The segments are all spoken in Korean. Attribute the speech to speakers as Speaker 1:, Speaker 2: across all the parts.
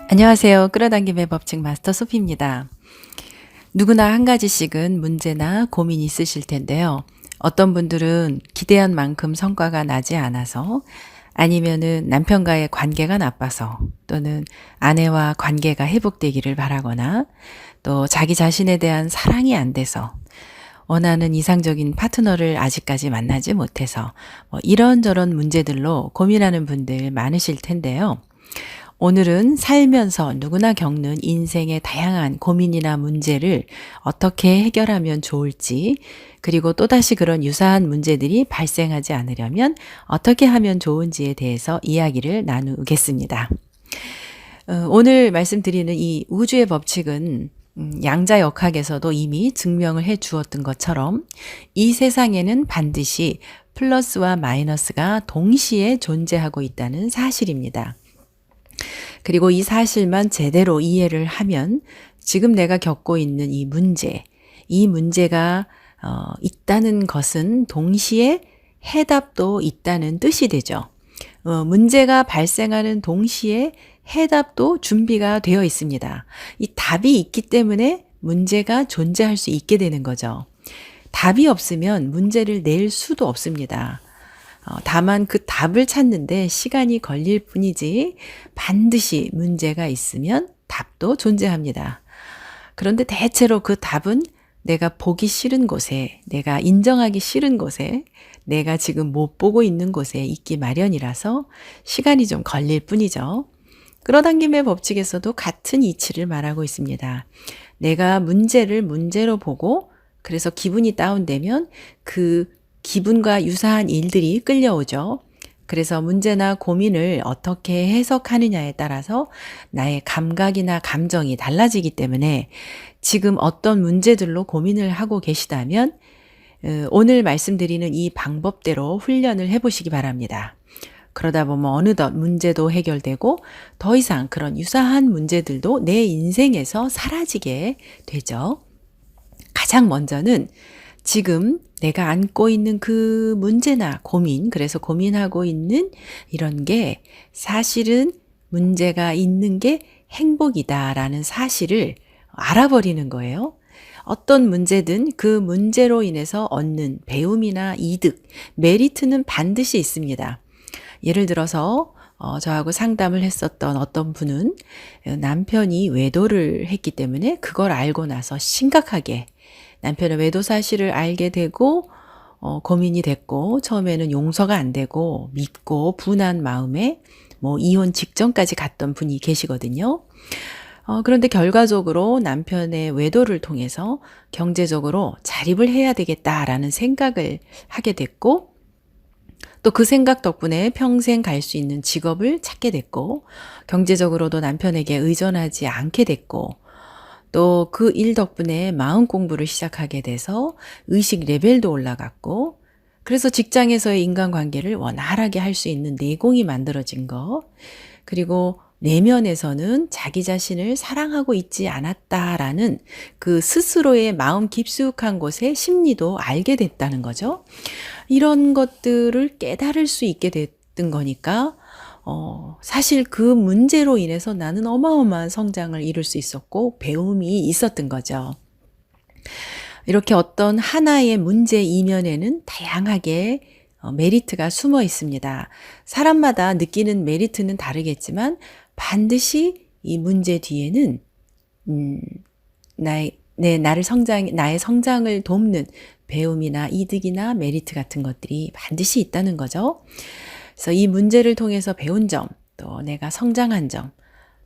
Speaker 1: 안녕하세요. 끌어당김의 법칙 마스터 소피입니다. 누구나 한 가지씩은 문제나 고민이 있으실 텐데요. 어떤 분들은 기대한 만큼 성과가 나지 않아서, 아니면은 남편과의 관계가 나빠서, 또는 아내와 관계가 회복되기를 바라거나, 또 자기 자신에 대한 사랑이 안 돼서, 원하는 이상적인 파트너를 아직까지 만나지 못해서 이런저런 문제들로 고민하는 분들 많으실 텐데요. 오늘은 살면서 누구나 겪는 인생의 다양한 고민이나 문제를 어떻게 해결하면 좋을지, 그리고 또다시 그런 유사한 문제들이 발생하지 않으려면 어떻게 하면 좋은지에 대해서 이야기를 나누겠습니다. 오늘 말씀드리는 이 우주의 법칙은 양자역학에서도 이미 증명을 해 주었던 것처럼 이 세상에는 반드시 플러스와 마이너스가 동시에 존재하고 있다는 사실입니다. 그리고 이 사실만 제대로 이해를 하면 지금 내가 겪고 있는 이 문제가 있다는 것은 동시에 해답도 있다는 뜻이 되죠. 문제가 발생하는 동시에 해답도 준비가 되어 있습니다. 이 답이 있기 때문에 문제가 존재할 수 있게 되는 거죠. 답이 없으면 문제를 낼 수도 없습니다. 다만 그 답을 찾는데 시간이 걸릴 뿐이지 반드시 문제가 있으면 답도 존재합니다. 그런데 대체로 그 답은 내가 보기 싫은 곳에, 내가 인정하기 싫은 곳에, 내가 지금 못 보고 있는 곳에 있기 마련이라서 시간이 좀 걸릴 뿐이죠. 끌어당김의 법칙에서도 같은 이치를 말하고 있습니다. 내가 문제를 문제로 보고 그래서 기분이 다운되면 그 기분과 유사한 일들이 끌려오죠. 그래서 문제나 고민을 어떻게 해석하느냐에 따라서 나의 감각이나 감정이 달라지기 때문에 지금 어떤 문제들로 고민을 하고 계시다면 오늘 말씀드리는 이 방법대로 훈련을 해보시기 바랍니다. 그러다 보면 어느덧 문제도 해결되고 더 이상 그런 유사한 문제들도 내 인생에서 사라지게 되죠. 가장 먼저는 지금 내가 안고 있는 그 문제나 고민, 그래서 고민하고 있는 이런 게 사실은 문제가 있는 게 행복이다라는 사실을 알아버리는 거예요. 어떤 문제든 그 문제로 인해서 얻는 배움이나 이득, 메리트는 반드시 있습니다. 예를 들어서 저하고 상담을 했었던 어떤 분은 남편이 외도를 했기 때문에 그걸 알고 나서 심각하게 남편의 외도 사실을 알게 되고 고민이 됐고 처음에는 용서가 안 되고 믿고 분한 마음에 이혼 직전까지 갔던 분이 계시거든요. 그런데 결과적으로 남편의 외도를 통해서 경제적으로 자립을 해야 되겠다라는 생각을 하게 됐고 또 그 생각 덕분에 평생 갈 수 있는 직업을 찾게 됐고 경제적으로도 남편에게 의존하지 않게 됐고 또 그 일 덕분에 마음 공부를 시작하게 돼서 의식 레벨도 올라갔고 그래서 직장에서의 인간관계를 원활하게 할 수 있는 내공이 만들어진 거 그리고 내면에서는 자기 자신을 사랑하고 있지 않았다라는 그 스스로의 마음 깊숙한 곳의 심리도 알게 됐다는 거죠. 이런 것들을 깨달을 수 있게 됐던 거니까 사실 그 문제로 인해서 나는 어마어마한 성장을 이룰 수 있었고 배움이 있었던 거죠. 이렇게 어떤 하나의 문제 이면에는 다양하게 메리트가 숨어 있습니다. 사람마다 느끼는 메리트는 다르겠지만 반드시 이 문제 뒤에는 나의 성장을 돕는 배움이나 이득이나 메리트 같은 것들이 반드시 있다는 거죠. 그래서 이 문제를 통해서 배운 점, 또 내가 성장한 점,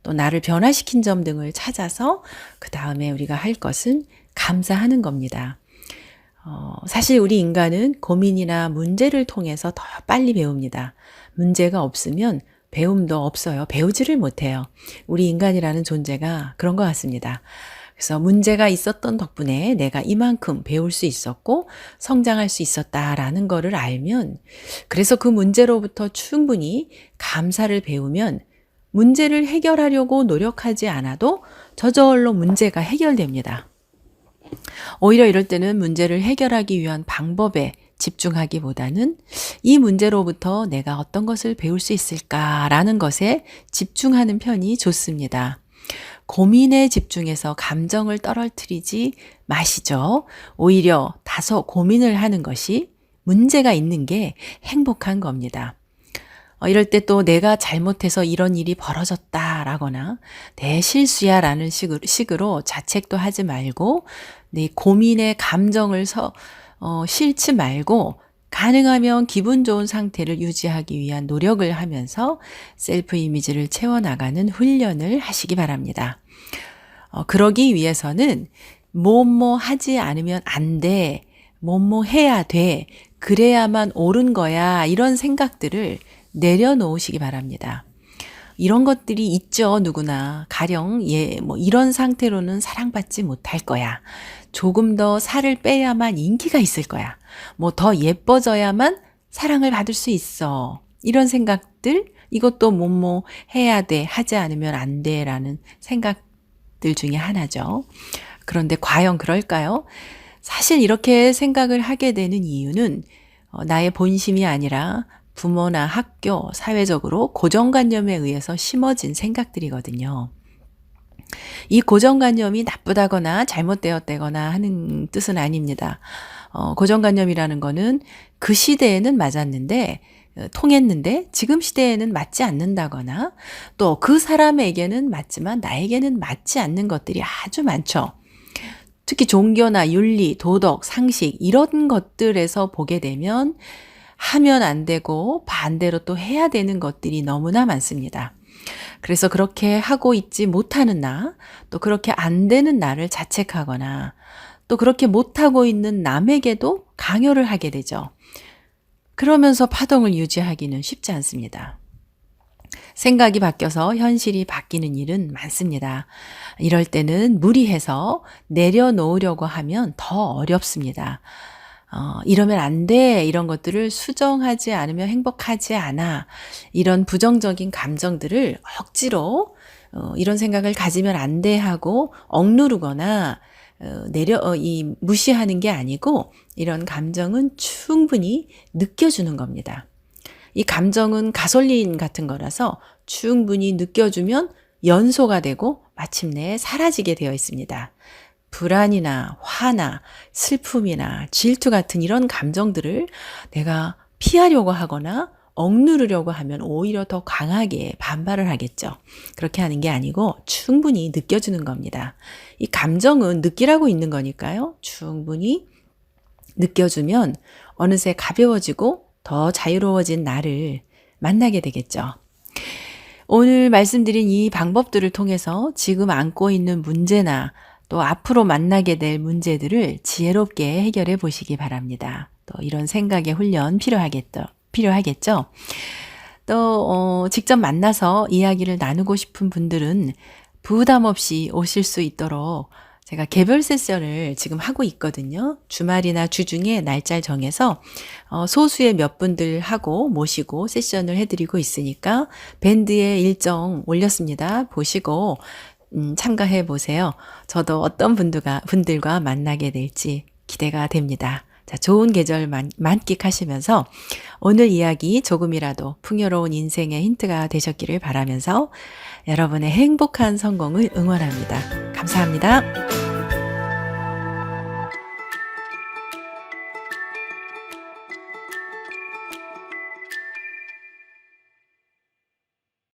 Speaker 1: 또 나를 변화시킨 점 등을 찾아서 그 다음에 우리가 할 것은 감사하는 겁니다. 사실 우리 인간은 고민이나 문제를 통해서 더 빨리 배웁니다. 문제가 없으면 배움도 없어요. 배우지를 못해요. 우리 인간이라는 존재가 그런 것 같습니다. 그래서 문제가 있었던 덕분에 내가 이만큼 배울 수 있었고 성장할 수 있었다라는 거를 알면 그래서 그 문제로부터 충분히 감사를 배우면 문제를 해결하려고 노력하지 않아도 저절로 문제가 해결됩니다. 오히려 이럴 때는 문제를 해결하기 위한 방법에 집중하기보다는 이 문제로부터 내가 어떤 것을 배울 수 있을까라는 것에 집중하는 편이 좋습니다. 고민에 집중해서 감정을 떨어뜨리지 마시죠. 오히려 다소 고민을 하는 것이 문제가 있는 게 행복한 겁니다. 이럴 때 또 내가 잘못해서 이런 일이 벌어졌다라거나 내 실수야 라는 식으로 자책도 하지 말고 내 고민의 감정을 싫지 말고 가능하면 기분 좋은 상태를 유지하기 위한 노력을 하면서 셀프 이미지를 채워나가는 훈련을 하시기 바랍니다. 그러기 위해서는 뭐뭐 하지 않으면 안 돼, 뭐뭐 해야 돼, 그래야만 옳은 거야 이런 생각들을 내려놓으시기 바랍니다. 이런 것들이 있죠, 누구나. 가령 이런 상태로는 사랑받지 못할 거야. 조금 더 살을 빼야만 인기가 있을 거야. 더 예뻐져야만 사랑을 받을 수 있어. 이런 생각들, 이것도 뭐뭐 해야 돼, 하지 않으면 안 돼라는 생각들 중에 하나죠. 그런데 과연 그럴까요? 사실 이렇게 생각을 하게 되는 이유는 나의 본심이 아니라 부모나 학교, 사회적으로 고정관념에 의해서 심어진 생각들이거든요. 이 고정관념이 나쁘다거나 잘못되었다거나 하는 뜻은 아닙니다. 고정관념이라는 거는 그 시대에는 맞았는데, 통했는데 지금 시대에는 맞지 않는다거나 또 그 사람에게는 맞지만 나에게는 맞지 않는 것들이 아주 많죠. 특히 종교나 윤리, 도덕, 상식 이런 것들에서 보게 되면 하면 안 되고 반대로 또 해야 되는 것들이 너무나 많습니다. 그래서 그렇게 하고 있지 못하는 나, 또 그렇게 안 되는 나를 자책하거나 또 그렇게 못하고 있는 남에게도 강요를 하게 되죠. 그러면서 파동을 유지하기는 쉽지 않습니다. 생각이 바뀌어서 현실이 바뀌는 일은 많습니다. 이럴 때는 무리해서 내려놓으려고 하면 더 어렵습니다. 이러면 안 돼. 이런 것들을 수정하지 않으면 행복하지 않아. 이런 부정적인 감정들을 억지로 이런 생각을 가지면 안 돼 하고 억누르거나 무시하는 게 아니고 이런 감정은 충분히 느껴주는 겁니다. 이 감정은 가솔린 같은 거라서 충분히 느껴주면 연소가 되고 마침내 사라지게 되어 있습니다. 불안이나 화나 슬픔이나 질투 같은 이런 감정들을 내가 피하려고 하거나 억누르려고 하면 오히려 더 강하게 반발을 하겠죠. 그렇게 하는 게 아니고 충분히 느껴주는 겁니다. 이 감정은 느끼라고 있는 거니까요. 충분히 느껴주면 어느새 가벼워지고 더 자유로워진 나를 만나게 되겠죠. 오늘 말씀드린 이 방법들을 통해서 지금 안고 있는 문제나 또 앞으로 만나게 될 문제들을 지혜롭게 해결해 보시기 바랍니다. 또 이런 생각의 훈련 필요하겠죠. 또 직접 만나서 이야기를 나누고 싶은 분들은 부담 없이 오실 수 있도록 제가 개별 세션을 지금 하고 있거든요. 주말이나 주중에 날짜를 정해서 소수의 몇 분들하고 모시고 세션을 해드리고 있으니까 밴드에 일정 올렸습니다. 보시고 참가해 보세요. 저도 어떤 분들과 만나게 될지 기대가 됩니다. 자, 좋은 계절 만끽하시면서 오늘 이야기 조금이라도 풍요로운 인생의 힌트가 되셨기를 바라면서 여러분의 행복한 성공을 응원합니다. 감사합니다.